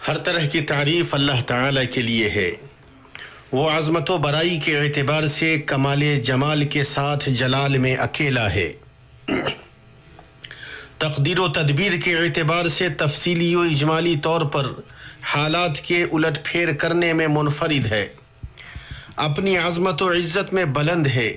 ہر طرح کی تعریف اللہ تعالیٰ کے لیے ہے۔ وہ عظمت و برائی کے اعتبار سے کمال جمال کے ساتھ جلال میں اکیلا ہے۔ تقدیر و تدبیر کے اعتبار سے تفصیلی و اجمالی طور پر حالات کے الٹ پھیر کرنے میں منفرد ہے۔ اپنی عظمت و عزت میں بلند ہے،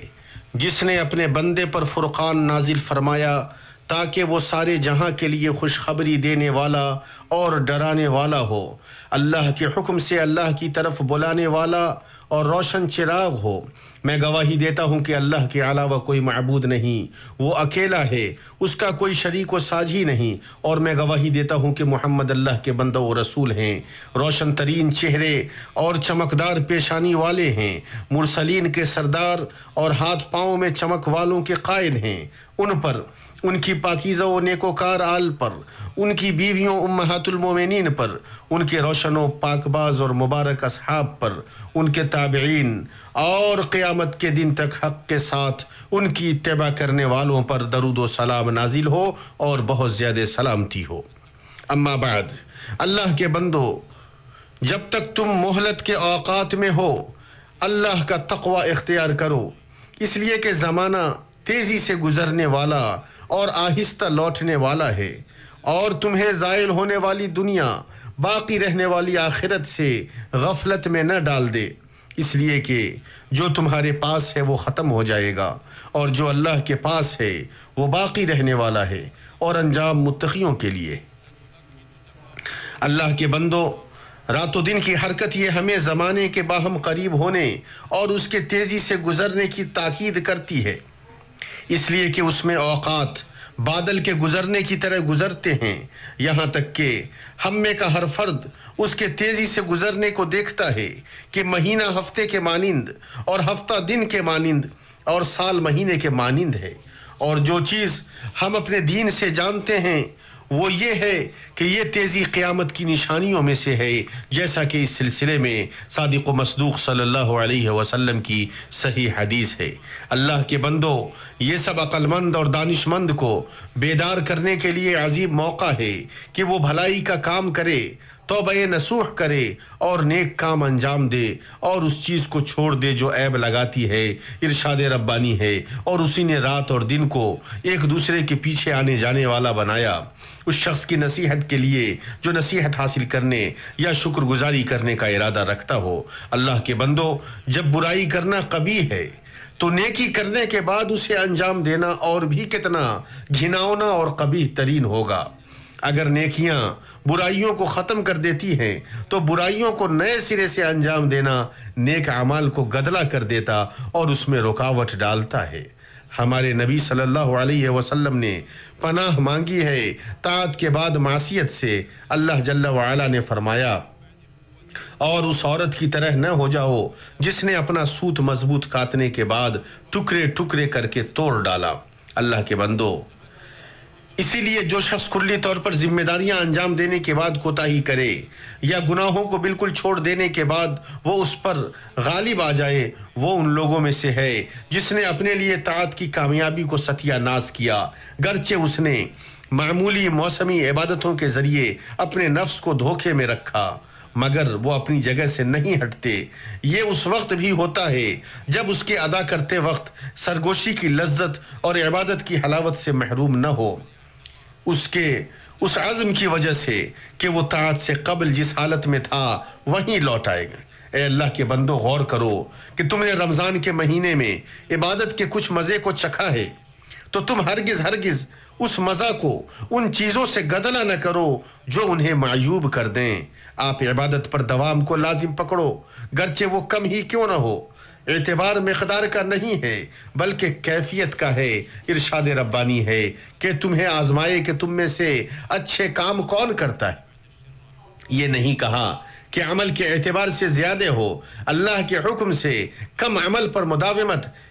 جس نے اپنے بندے پر فرقان نازل فرمایا تاکہ وہ سارے جہاں کے لیے خوشخبری دینے والا اور ڈرانے والا ہو، اللہ کے حکم سے اللہ کی طرف بلانے والا اور روشن چراغ ہو۔ میں گواہی دیتا ہوں کہ اللہ کے علاوہ کوئی معبود نہیں، وہ اکیلا ہے، اس کا کوئی شریک و ساجی نہیں، اور میں گواہی دیتا ہوں کہ محمد اللہ کے بندہ و رسول ہیں۔ روشن ترین چہرے اور چمکدار پیشانی والے ہیں، مرسلین کے سردار اور ہاتھ پاؤں میں چمک والوں کے قائد ہیں۔ ان پر، ان کی پاکیزہ و نیکوکار آل پر، ان کی بیویوں امہات المومنین پر، ان کے روشن و پاکباز اور مبارک اصحاب پر، ان کے تابعین اور قیامت کے دن تک حق کے ساتھ ان کی اتباع کرنے والوں پر درود و سلام نازل ہو اور بہت زیادہ سلامتی ہو۔ اما بعد، اللہ کے بندو، جب تک تم مہلت کے اوقات میں ہو اللہ کا تقوی اختیار کرو، اس لیے کہ زمانہ تیزی سے گزرنے والا اور آہستہ لوٹنے والا ہے، اور تمہیں زائل ہونے والی دنیا باقی رہنے والی آخرت سے غفلت میں نہ ڈال دے، اس لیے کہ جو تمہارے پاس ہے وہ ختم ہو جائے گا، اور جو اللہ کے پاس ہے وہ باقی رہنے والا ہے، اور انجام متقیوں کے لیے۔ اللہ کے بندو، رات و دن کی حرکت یہ ہمیں زمانے کے باہم قریب ہونے اور اس کے تیزی سے گزرنے کی تاکید کرتی ہے، اس لیے کہ اس میں اوقات بادل کے گزرنے کی طرح گزرتے ہیں، یہاں تک کہ ہم میں کا ہر فرد اس کے تیزی سے گزرنے کو دیکھتا ہے کہ مہینہ ہفتے کے مانند اور ہفتہ دن کے مانند اور سال مہینے کے مانند ہے۔ اور جو چیز ہم اپنے دین سے جانتے ہیں وہ یہ ہے کہ یہ تیزی قیامت کی نشانیوں میں سے ہے، جیسا کہ اس سلسلے میں صادق و مصدوق صلی اللہ علیہ وسلم کی صحیح حدیث ہے۔ اللہ کے بندو، یہ سب عقل مند اور دانش مند کو بیدار کرنے کے لیے عظیم موقع ہے کہ وہ بھلائی کا کام کرے، توبہ نصوح کرے اور نیک کام انجام دے، اور اس چیز کو چھوڑ دے جو عیب لگاتی ہے۔ ارشاد ربانی ہے، اور اسی نے رات اور دن کو ایک دوسرے کے پیچھے آنے جانے والا بنایا۔ اس شخص کی نصیحت کے لیے جو نصیحت حاصل کرنے یا شکر گزاری کرنے کا ارادہ رکھتا ہو۔ اللہ کے بندو، جب برائی کرنا قبیح ہے تو نیکی کرنے کے بعد اسے انجام دینا اور بھی کتنا گھناؤنا اور قبیح ترین ہوگا۔ اگر نیکیاں برائیوں کو ختم کر دیتی ہیں تو برائیوں کو نئے سرے سے انجام دینا نیک اعمال کو گدلا کر دیتا اور اس میں رکاوٹ ڈالتا ہے۔ ہمارے نبی صلی اللہ علیہ وسلم نے پناہ مانگی ہے طاعت کے بعد معصیت سے۔ اللہ جل وعلا نے فرمایا، اور اس عورت کی طرح نہ ہو جاؤ جس نے اپنا سوت مضبوط کاٹنے کے بعد ٹکڑے ٹکڑے کر کے توڑ ڈالا۔ اللہ کے بندو، اسی لیے جو شخص کلی طور پر ذمہ داریاں انجام دینے کے بعد کوتاہی کرے یا گناہوں کو بالکل چھوڑ دینے کے بعد وہ اس پر غالب آ جائے، وہ ان لوگوں میں سے ہے جس نے اپنے لیے طاعت کی کامیابی کو ستیہ ناز کیا، گرچہ اس نے معمولی موسمی عبادتوں کے ذریعے اپنے نفس کو دھوکے میں رکھا، مگر وہ اپنی جگہ سے نہیں ہٹتے۔ یہ اس وقت بھی ہوتا ہے جب اس کے ادا کرتے وقت سرگوشی کی لذت اور عبادت کی حلاوت سے محروم نہ ہو، اس عزم کی وجہ سے کہ وہ طاعت سے قبل جس حالت میں تھا وہیں لوٹ آئے گا۔ اے اللہ کے بندو، غور کرو کہ تم نے رمضان کے مہینے میں عبادت کے کچھ مزے کو چکھا ہے تو تم ہرگز اس مزہ کو ان چیزوں سے گدلا نہ کرو جو انہیں معیوب کر دیں۔ آپ عبادت پر دوام کو لازم پکڑو، گرچہ وہ کم ہی کیوں نہ ہو۔ اعتبار مقدار کا نہیں ہے بلکہ کیفیت کا ہے۔ ارشاد ربانی ہے کہ تمہیں آزمائے کہ تم میں سے اچھے کام کون کرتا ہے۔ یہ نہیں کہا کہ عمل کے اعتبار سے زیادہ ہو، اللہ کے حکم سے کم عمل پر مداومت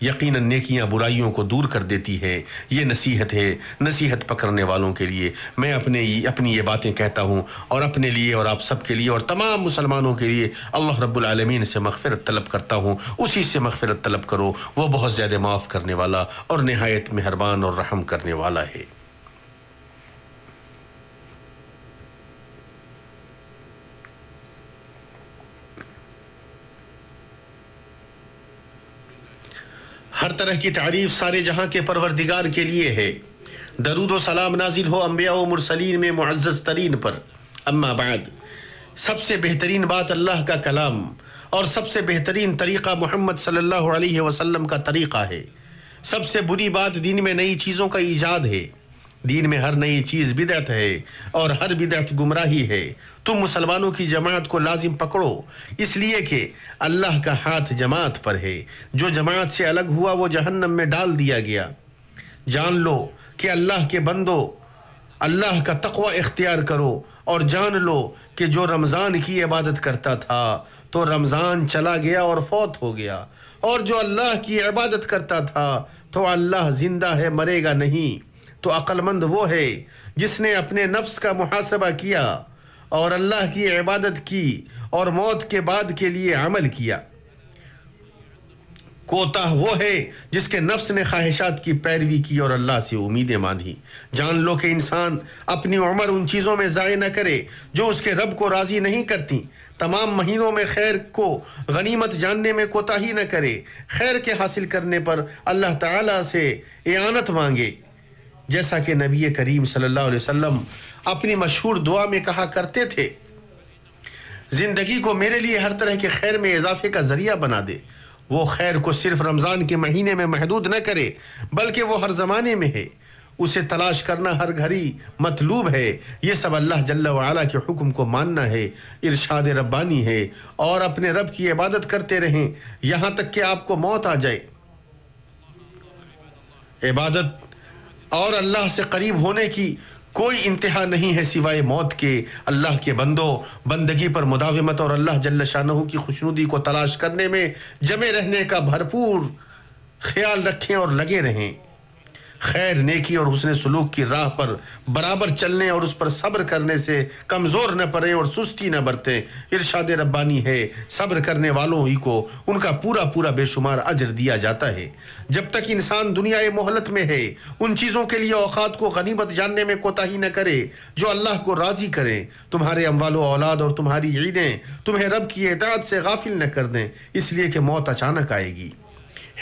یقیناً نیکیاں برائیوں کو دور کر دیتی ہے۔ یہ نصیحت ہے نصیحت پکڑنے والوں کے لیے۔ میں اپنی یہ باتیں کہتا ہوں اور اپنے لیے اور آپ سب کے لیے اور تمام مسلمانوں کے لیے اللہ رب العالمین سے مغفرت طلب کرتا ہوں۔ اسی سے مغفرت طلب کرو، وہ بہت زیادہ معاف کرنے والا اور نہایت مہربان اور رحم کرنے والا ہے۔ ہر طرح کی تعریف سارے جہاں کے پروردگار کے لیے ہے۔ درود و سلام نازل ہو انبیاء و مرسلین میں معزز ترین پر۔ اما بعد، سب سے بہترین بات اللہ کا کلام اور سب سے بہترین طریقہ محمد صلی اللہ علیہ وسلم کا طریقہ ہے۔ سب سے بری بات دین میں نئی چیزوں کا ایجاد ہے۔ دین میں ہر نئی چیز بدعت ہے اور ہر بدعت گمراہی ہے۔ تم مسلمانوں کی جماعت کو لازم پکڑو، اس لیے کہ اللہ کا ہاتھ جماعت پر ہے۔ جو جماعت سے الگ ہوا وہ جہنم میں ڈال دیا گیا۔ جان لو کہ اللہ کے بندو، اللہ کا تقوی اختیار کرو اور جان لو کہ جو رمضان کی عبادت کرتا تھا تو رمضان چلا گیا اور فوت ہو گیا، اور جو اللہ کی عبادت کرتا تھا تو اللہ زندہ ہے، مرے گا نہیں۔ تو عقل مند وہ ہے جس نے اپنے نفس کا محاسبہ کیا اور اللہ کی عبادت کی اور موت کے بعد کے لیے عمل کیا۔ کوتاہ وہ ہے جس کے نفس نے خواہشات کی پیروی کی اور اللہ سے امیدیں باندھی۔ جان لو کہ انسان اپنی عمر ان چیزوں میں ضائع نہ کرے جو اس کے رب کو راضی نہیں کرتی۔ تمام مہینوں میں خیر کو غنیمت جاننے میں کوتاہی نہ کرے۔ خیر کے حاصل کرنے پر اللہ تعالیٰ سے اعانت مانگے، جیسا کہ نبی کریم صلی اللہ علیہ وسلم اپنی مشہور دعا میں کہا کرتے تھے، زندگی کو میرے لیے ہر طرح کے خیر میں اضافے کا ذریعہ بنا دے۔ وہ خیر کو صرف رمضان کے مہینے میں محدود نہ کرے بلکہ وہ ہر زمانے میں ہے، اسے تلاش کرنا ہر گھڑی مطلوب ہے۔ یہ سب اللہ جل وعلا کے حکم کو ماننا ہے، ارشاد ربانی ہے، اور اپنے رب کی عبادت کرتے رہیں یہاں تک کہ آپ کو موت آ جائے۔ عبادت اور اللہ سے قریب ہونے کی کوئی انتہا نہیں ہے سوائے موت کے۔ اللہ کے بندو، بندگی پر مداومت اور اللہ جل شانہ کی خوشنودی کو تلاش کرنے میں جمے رہنے کا بھرپور خیال رکھیں اور لگے رہیں۔ خیر، نیکی اور حسن سلوک کی راہ پر برابر چلنے اور اس پر صبر کرنے سے کمزور نہ پڑیں اور سستی نہ برتیں۔ ارشاد ربانی ہے، صبر کرنے والوں ہی کو ان کا پورا پورا بے شمار اجر دیا جاتا ہے۔ جب تک انسان دنیا مہلت میں ہے ان چیزوں کے لیے اوقات کو غنیمت جاننے میں کوتاہی نہ کرے جو اللہ کو راضی کریں۔ تمہارے اموال و اولاد اور تمہاری عیدیں تمہیں رب کی اطاعت سے غافل نہ کر دیں، اس لیے کہ موت اچانک آئے گی۔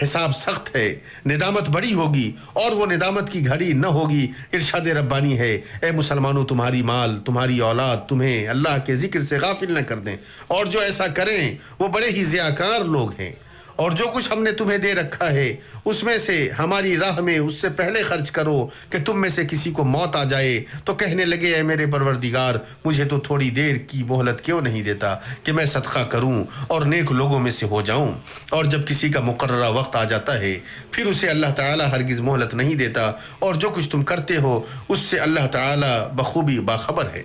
حساب سخت ہے، ندامت بڑی ہوگی اور وہ ندامت کی گھڑی نہ ہوگی۔ ارشاد ربانی ہے، اے مسلمانوں، تمہاری مال، تمہاری اولاد تمہیں اللہ کے ذکر سے غافل نہ کر دیں، اور جو ایسا کریں وہ بڑے ہی ضیاءکار لوگ ہیں۔ اور جو کچھ ہم نے تمہیں دے رکھا ہے اس میں سے ہماری راہ میں اس سے پہلے خرچ کرو کہ تم میں سے کسی کو موت آ جائے تو کہنے لگے، اے میرے پروردگار، مجھے تو تھوڑی دیر کی مہلت کیوں نہیں دیتا کہ میں صدقہ کروں اور نیک لوگوں میں سے ہو جاؤں۔ اور جب کسی کا مقررہ وقت آ جاتا ہے پھر اسے اللہ تعالیٰ ہرگز مہلت نہیں دیتا، اور جو کچھ تم کرتے ہو اس سے اللہ تعالیٰ بخوبی باخبر ہے۔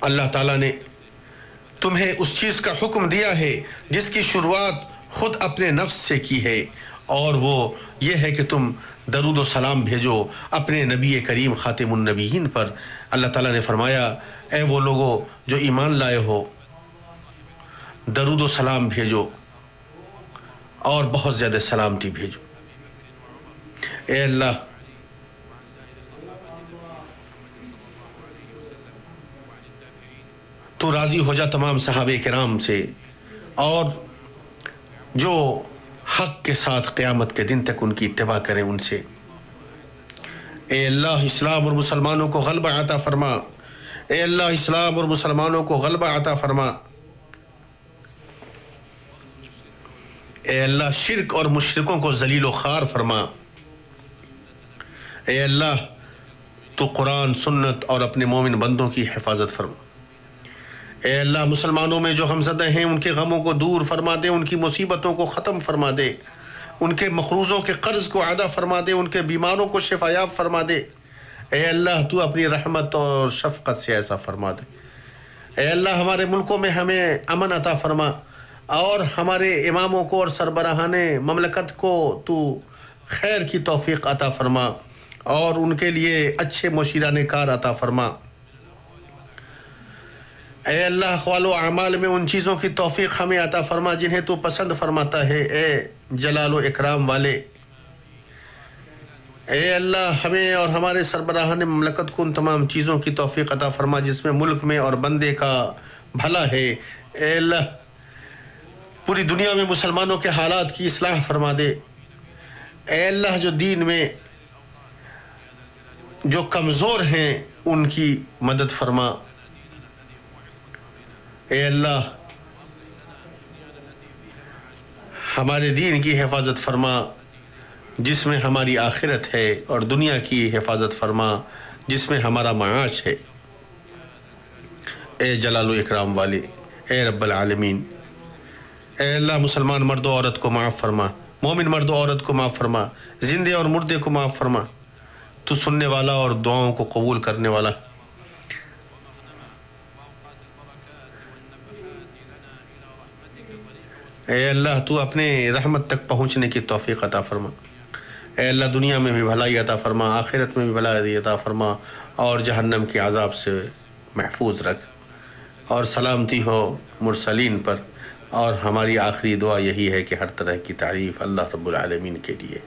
اللہ تعالیٰ نے تمہیں اس چیز کا حکم دیا ہے جس کی شروعات خود اپنے نفس سے کی ہے، اور وہ یہ ہے کہ تم درود و سلام بھیجو اپنے نبی کریم خاتم النبیین پر۔ اللہ تعالیٰ نے فرمایا، اے وہ لوگوں جو ایمان لائے ہو، درود و سلام بھیجو اور بہت زیادہ سلامتی بھیجو۔ اے اللہ، تو راضی ہو جا تمام صحابہ کرام سے، اور جو حق کے ساتھ قیامت کے دن تک ان کی اتباع کریں ان سے۔ اے اللہ، اسلام اور مسلمانوں کو غلبہ عطا فرما۔ اے اللہ، اسلام اور مسلمانوں کو غلبہ عطا فرما۔ اے اللہ، شرک اور مشرکوں کو ذلیل و خوار فرما۔ اے اللہ، تو قرآن، سنت اور اپنے مومن بندوں کی حفاظت فرما۔ اے اللہ، مسلمانوں میں جو غمزدہ ہیں ان کے غموں کو دور فرما دے، ان کی مصیبتوں کو ختم فرما دے، ان کے مقروضوں کے قرض کو ادا فرما دے، ان کے بیماروں کو شفا یاب فرما دے۔ اے اللہ، تو اپنی رحمت اور شفقت سے ایسا فرما دے۔ اے اللہ، ہمارے ملکوں میں ہمیں امن عطا فرما، اور ہمارے اماموں کو اور سربراہان مملکت کو تو خیر کی توفیق عطا فرما اور ان کے لیے اچھے مشیران کار عطا فرما۔ اے اللہ اقوال و اعمال میں ان چیزوں کی توفیق ہمیں عطا فرما جنہیں تو پسند فرماتا ہے۔ اے جلال و اکرام والے، اے اللہ ہمیں اور ہمارے سربراہان مملکت کو ان تمام چیزوں کی توفیق عطا فرما جس میں ملک میں اور بندے کا بھلا ہے۔ اے اللہ پوری دنیا میں مسلمانوں کے حالات کی اصلاح فرما دے۔ اے اللہ جو دین میں جو کمزور ہیں ان کی مدد فرما۔ اے اللہ ہمارے دین کی حفاظت فرما جس میں ہماری آخرت ہے، اور دنیا کی حفاظت فرما جس میں ہمارا معاش ہے۔ اے جلال و اکرام والے، اے رب العالمین، اے اللہ مسلمان مرد و عورت کو معاف فرما، مومن مرد و عورت کو معاف فرما، زندے اور مردے کو معاف فرما، تو سننے والا اور دعاؤں کو قبول کرنے والا۔ اے اللہ تو اپنے رحمت تک پہنچنے کی توفیق عطا فرما۔ اے اللہ دنیا میں بھی بھلائی عطا فرما، آخرت میں بھی بھلائی عطا فرما، اور جہنم کے عذاب سے محفوظ رکھ، اور سلامتی ہو مرسلین پر۔ اور ہماری آخری دعا یہی ہے کہ ہر طرح کی تعریف اللہ رب العالمین کے لیے۔